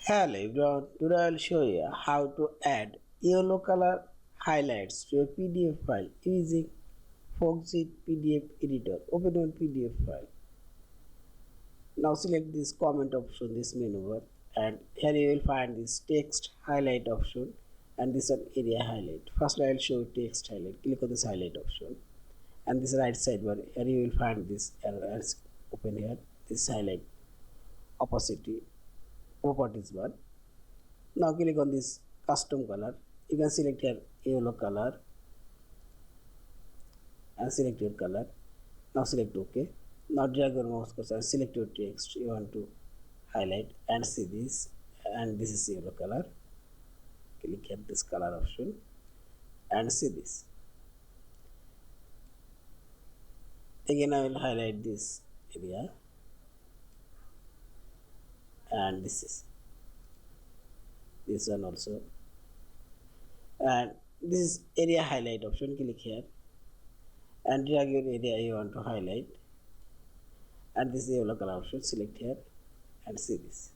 Hello everyone, today I will show you how to add yellow color highlights to a PDF file using Foxit PDF Editor. Open one PDF file. Now select this comment option, this menu bar, and here you will find this text highlight option and this one area highlight. First I will show text highlight. Click on this highlight option and this right sidebar. Here you will find this arrow. Open here this highlight opacity properties bar. Now click on this custom color. You can select here yellow color and select your color. Now select OK. Now drag your mouse cursor and select your text you want to highlight and see this, and this is yellow color. Click here this color option and see this. Again I will highlight this area and this one also, and this is area highlight option. Click here and drag your area you want to highlight, and this is yellow color option. Select here and see this.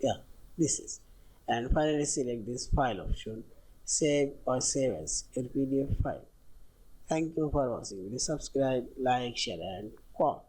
Yeah, this is, and finally select this file option, save or save as your PDF file. Thank you for watching. Please subscribe, like, share and comment.